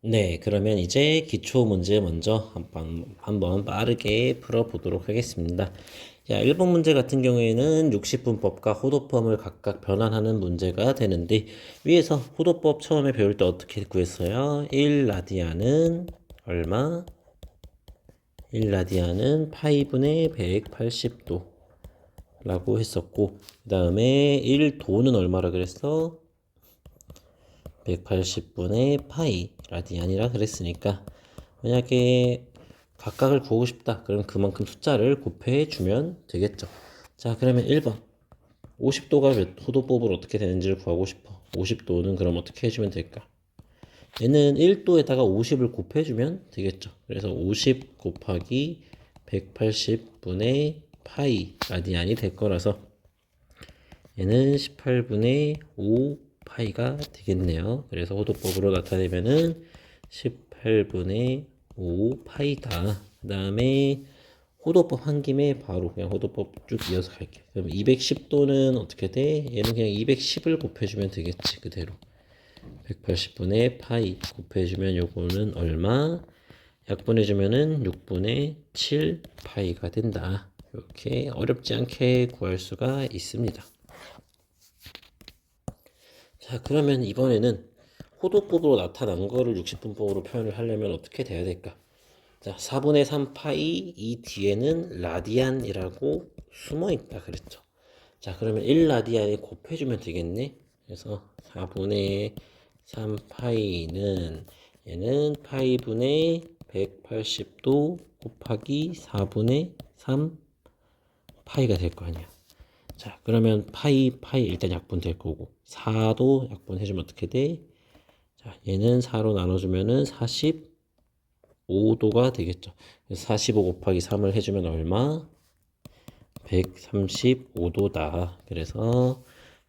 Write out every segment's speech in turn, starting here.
네, 그러면 이제 기초 문제 먼저 한번 빠르게 풀어보도록 하겠습니다. 자, 1번 문제 같은 경우에는 60분법과 호도법을 각각 변환하는 문제가 되는데 위에서 호도법 처음에 배울 때 어떻게 구했어요? 1라디안은 얼마? 1라디안은 파이분의 180도 라고 했었고 그 다음에 1도는 얼마라 그랬어? 180분의 파이 라디안이라 그랬으니까 만약에 각각을 구하고 싶다 그럼 그만큼 숫자를 곱해 주면 되겠죠. 자, 그러면 1번 50도가 몇 호도법으로 어떻게 되는지를 구하고 싶어. 50도는 그럼 어떻게 해주면 될까? 얘는 1도에다가 50을 곱해주면 되겠죠. 그래서 50 곱하기 180분의 파이 라디안이 될 거라서 얘는 18분의 5 파이가 되겠네요. 그래서 호도법으로 나타내면은 18분의 5 파이다. 그 다음에 호도법 한 김에 바로 그냥 호도법 쭉 이어서 갈게요. 그럼 210도는 어떻게 돼? 얘는 그냥 210을 곱해주면 되겠지. 그대로. 180분의 파이 곱해주면 요거는 얼마? 약분해주면은 6분의 7 파이가 된다. 이렇게 어렵지 않게 구할 수가 있습니다. 자, 그러면 이번에는 호도법으로 나타난 거를 60분법으로 표현을 하려면 어떻게 돼야 될까? 자, 4분의 3 파이 이 뒤에는 라디안이라고 숨어 있다 그랬죠. 자, 그러면 1라디안에 곱해주면 되겠네. 그래서 4분의 3 파이는 얘는 파이분의 180도 곱하기 4분의 3 파이가 될 거 아니야. 자, 그러면 파이 일단 약분될 거고 4도 약분해주면 어떻게 돼? 자, 얘는 4로 나눠주면은 45도가 되겠죠. 그래서 45 곱하기 3을 해주면 얼마? 135도다. 그래서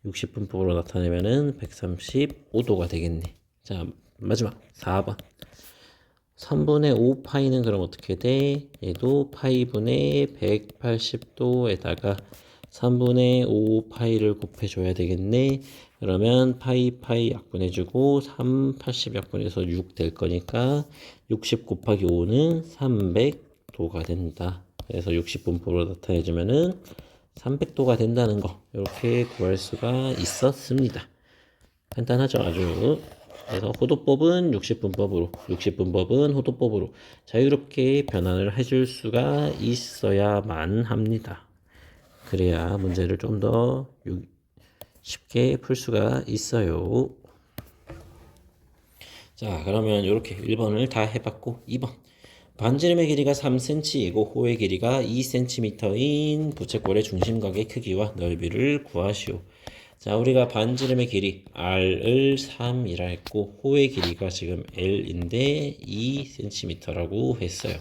60분법으로 나타내면은 135도가 되겠네. 자, 마지막 4번. 3분의 5 파이는 그럼 어떻게 돼? 얘도 파이분의 180도에다가 3분의 5 파이를 곱해줘야 되겠네. 그러면 파이 약분해주고 3, 80 약분해서 6 될 거니까 60 곱하기 5는 300도가 된다. 그래서 60분법으로 나타내주면은 300도가 된다는 거 이렇게 구할 수가 있었습니다. 간단하죠, 아주. 그래서 호도법은 60분법으로, 60분법은 호도법으로 자유롭게 변환을 해줄 수가 있어야만 합니다. 그래야 문제를 좀 더 쉽게 풀 수가 있어요. 자, 그러면 이렇게 1번을 다 해봤고 2번 반지름의 길이가 3cm이고 호의 길이가 2cm인 부채꼴의 중심각의 크기와 넓이를 구하시오. 자, 우리가 반지름의 길이 R을 3이라 했고 호의 길이가 지금 L인데 2cm라고 했어요.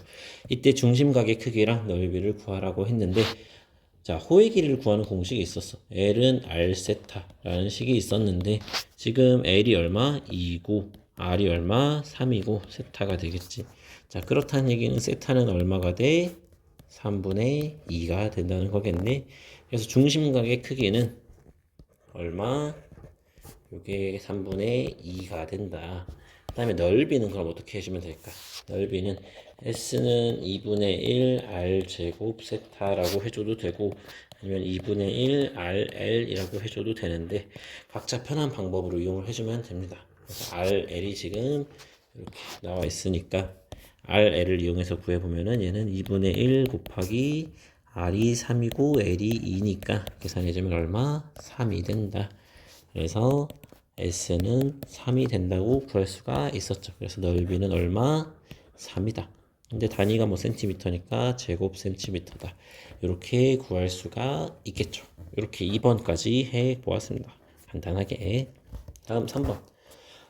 이때 중심각의 크기랑 넓이를 구하라고 했는데 자, 호의 길이를 구하는 공식이 있었어. L은 R 세타라는 식이 있었는데 지금 L이 얼마? 2고 R이 얼마? 3이고 세타가 되겠지. 자, 그렇다는 얘기는 세타는 얼마가 돼? 3분의 2가 된다는 거겠네. 그래서 중심각의 크기는 얼마? 이게 3분의 2가 된다. 그 다음에 넓이는 그럼 어떻게 해주면 될까? 넓이는 S는 2분의 1 R 제곱 세타라고 해줘도 되고 아니면 2분의 1 RL이라고 해줘도 되는데 각자 편한 방법으로 이용을 해주면 됩니다. 그래서 RL이 지금 이렇게 나와 있으니까 RL을 이용해서 구해보면은 얘는 2분의 1 곱하기 R이 3이고 L이 2니까 계산해주면 얼마? 3이 된다. 그래서 S는 3이 된다고 구할 수가 있었죠. 그래서 넓이는 얼마? 3이다. 근데 단위가 뭐 센티미터니까 제곱 센티미터다. 이렇게 구할 수가 있겠죠. 이렇게 2번까지 해 보았습니다. 간단하게. 다음 3번.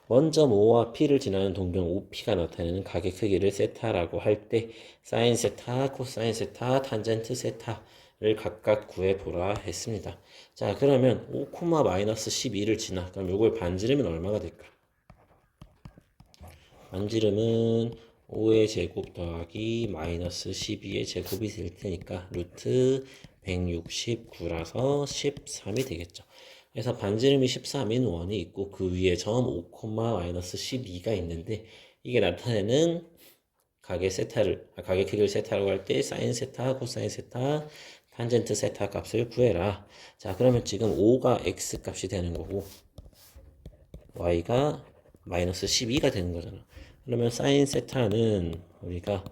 먼저 모와 P를 지나는 동경 OP가 나타내는 각의 크기를 세타라고 할 때 사인 세타, 코사인 세타, 탄젠트 세타를 각각 구해보라 했습니다. 자, 그러면 5, 마이너스 12를 지나. 그럼 이걸 반지르면 얼마가 될까? 반지름은 5의 제곱 더하기 마이너스 12의 제곱이 될 테니까 루트 169라서 13이 되겠죠. 그래서 반지름이 13인 원이 있고 그 위에 점 5, 마이너스 12가 있는데 이게 나타내는 가게 가게 크기를 세타라고 할 때 사인 세타, 코사인 세타, 탄젠트 세타 값을 구해라. 자, 그러면 지금 5가 x 값이 되는 거고 y가 마이너스 12가 되는 거잖아. 그러면 사인 세타는 우리가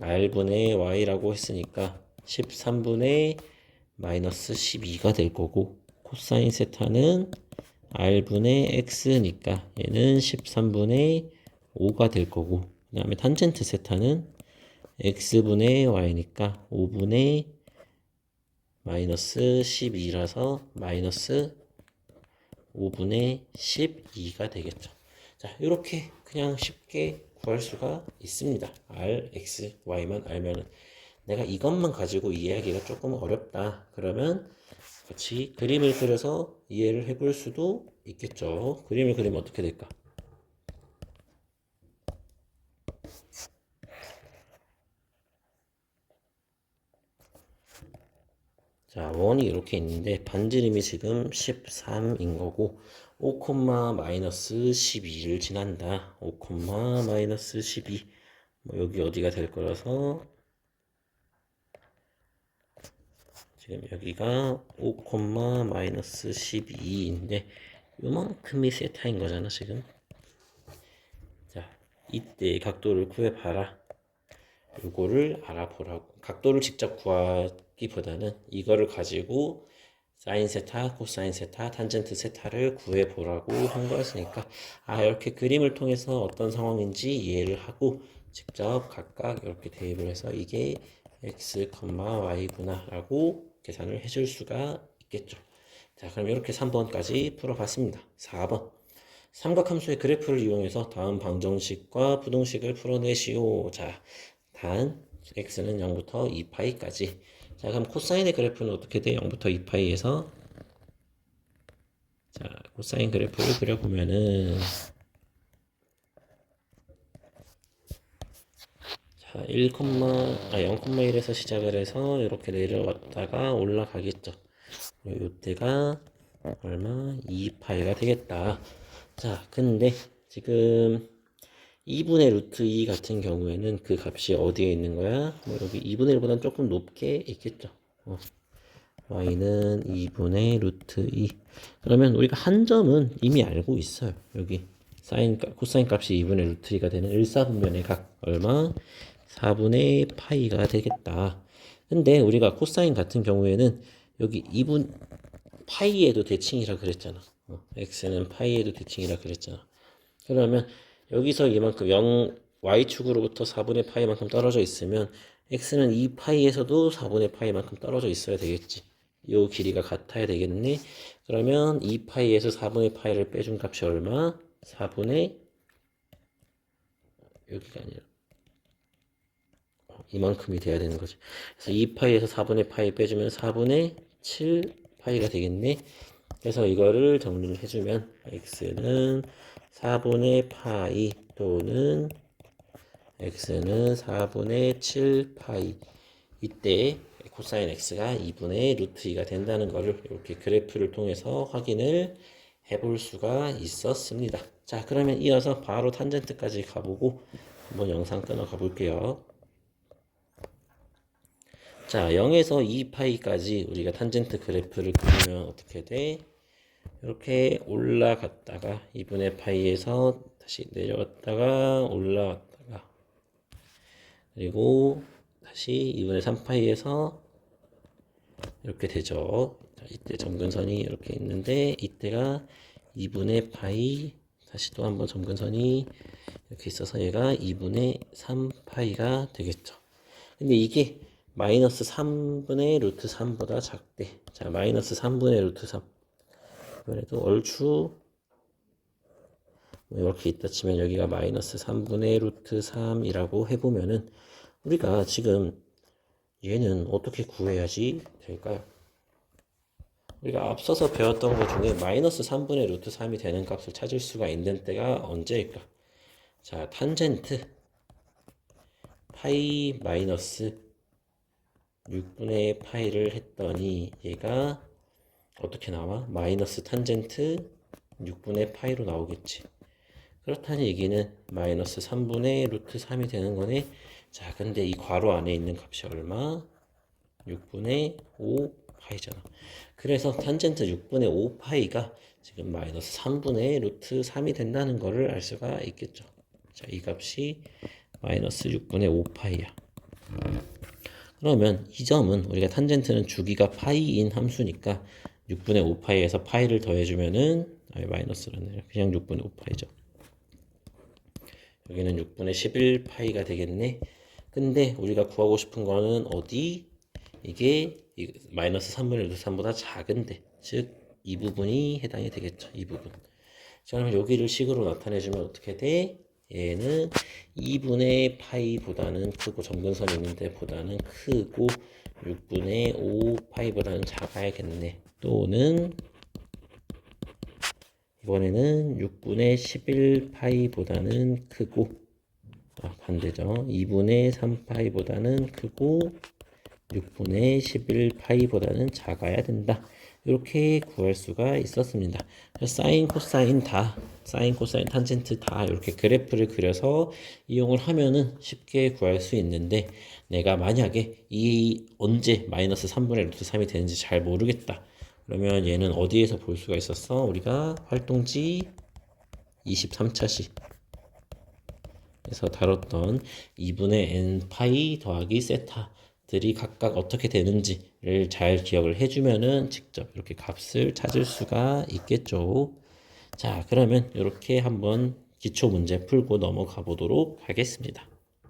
r분의 y라고 했으니까 13분의 마이너스 12가 될 거고, 코사인 세타는 r분의 x니까 얘는 13분의 5가 될 거고, 그 다음에 탄젠트 세타는 x분의 y니까 5분의 마이너스 12라서 마이너스 5분의 12가 되겠죠. 자, 이렇게 그냥 쉽게 구할 수가 있습니다. r, x, y만 알면은. 내가 이것만 가지고 이해하기가 조금 어렵다. 그러면 같이 그림을 그려서 이해를 해볼 수도 있겠죠. 그림을 그리면 어떻게 될까? 자, 원이 이렇게 있는데 반지름이 지금 13인 거고 5, 마이너스 12를 지난다. 5, 마이너스 12. 뭐 여기 어디가 될 거라서 지금 여기가 5, 마이너스 12인데 요만큼이 세타인 거잖아, 지금. 자, 이때 각도를 구해봐라. 요거를 알아보라고. 각도를 직접 구하기보다는 이거를 가지고 사인 세타, 코사인 세타, 탄젠트 세타를 구해보라고 한 거였으니까, 이렇게 그림을 통해서 어떤 상황인지 이해를 하고 직접 각각 이렇게 대입을 해서 이게 x, y구나 라고 계산을 해줄 수가 있겠죠. 자, 그럼 이렇게 3번까지 풀어봤습니다. 4번. 삼각함수의 그래프를 이용해서 다음 방정식과 부동식을 풀어내시오. 자, 단 x는 0부터 2파이까지. 자, 그럼 코사인의 그래프는 어떻게 돼? 0부터 2파이에서 자, 코사인 그래프를 그려보면은 자, 0,1에서 시작을 해서 이렇게 내려왔다가 올라가겠죠. 그리고 이때가 얼마? 2파이가 되겠다. 자, 근데 지금 2분의 루트 2 같은 경우에는 그 값이 어디에 있는 거야? 뭐 여기 2분의 1보다는 조금 높게 있겠죠. y는 2분의 루트 2. 그러면 우리가 한 점은 이미 알고 있어요. 여기 코사인 값이 2분의 루트 2가 되는 1사분면의 각 얼마? 4분의 파이가 되겠다. 근데 우리가 코사인 같은 경우에는 여기 2분 파이에도 대칭이라 그랬잖아. x는 파이에도 대칭이라 그랬잖아. 그러면 여기서 이만큼 0 y축으로부터 4분의 파이만큼 떨어져 있으면 x는 2파이에서도 4분의 파이만큼 떨어져 있어야 되겠지. 요 길이가 같아야 되겠네. 그러면 2파이에서 4분의 파이를 빼준 값이 얼마? 4분의 여기가 아니라 이만큼이 돼야 되는 거지. 그래서 2파이에서 4분의 파이 빼주면 4분의 7파이가 되겠네. 그래서 이거를 정리를 해주면 x는 4분의 파이 또는 x는 4분의 7파이. 이때 코사인 x가 2분의 루트 2가 된다는 것을 이렇게 그래프를 통해서 확인을 해볼 수가 있었습니다. 자, 그러면 이어서 바로 탄젠트까지 가보고 한번 영상 끊어 가볼게요. 자, 0에서 2파이까지 우리가 탄젠트 그래프를 그리면 어떻게 돼? 이렇게 올라갔다가 2분의 파이에서 다시 내려왔다가 올라왔다가 그리고 다시 2분의 3파이에서 이렇게 되죠. 자, 이때 점근선이 이렇게 있는데 이때가 2분의 파이 다시 또 한번 점근선이 이렇게 있어서 얘가 2분의 3파이가 되겠죠. 근데 이게 마이너스 3분의 루트 3보다 작대. 자, 마이너스 3분의 루트 3. 이번에도 얼추 이렇게 있다 치면 여기가 마이너스 3분의 루트 3이라고 해보면은 우리가 지금 얘는 어떻게 구해야지 될까요? 우리가 앞서서 배웠던 것 중에 마이너스 3분의 루트 3이 되는 값을 찾을 수가 있는 때가 언제일까? 자, 탄젠트 파이 마이너스 6분의 파이를 했더니 얘가 어떻게 나와? 마이너스 탄젠트 6분의 파이로 나오겠지. 그렇다는 얘기는 마이너스 3분의 루트 3이 되는 거네. 자, 근데 이 괄호 안에 있는 값이 얼마? 6분의 5파이잖아. 그래서 탄젠트 6분의 5파이가 지금 마이너스 3분의 루트 3이 된다는 거를 알 수가 있겠죠. 자, 이 값이 마이너스 6분의 5파이야. 그러면 이 점은 우리가 탄젠트는 주기가 파이인 함수니까 6분의 5파이에서 파이를 더해주면은 마이너스라네. 그냥 6분의 5파이죠. 여기는 6분의 11파이가 되겠네. 근데 우리가 구하고 싶은 거는 어디? 이게 마이너스 3분의 루트 3보다 작은데, 즉 이 부분이 해당이 되겠죠. 이 부분. 자, 그럼 여기를 식으로 나타내주면 어떻게 돼? 얘는 2분의 파이보다는 크고, 점근선이 있는데 보다는 크고 6분의 5파이보다는 작아야겠네. 또는 이번에는 6분의 11파이보다는 크고, 반대죠. 2분의 3파이보다는 크고 6분의 11파이보다는 작아야 된다. 이렇게 구할 수가 있었습니다. 사인, 코사인 다, 사인, 코사인, 탄젠트 다 이렇게 그래프를 그려서 이용을 하면은 쉽게 구할 수 있는데, 내가 만약에 이 언제 마이너스 3분의 루트 3이 되는지 잘 모르겠다. 그러면 얘는 어디에서 볼 수가 있었어? 우리가 활동지 23차시 에서 다뤘던 2분의 n 파이 더하기 세타들이 각각 어떻게 되는지를 잘 기억을 해주면은 직접 이렇게 값을 찾을 수가 있겠죠. 자, 그러면 이렇게 한번 기초 문제 풀고 넘어가 보도록 하겠습니다.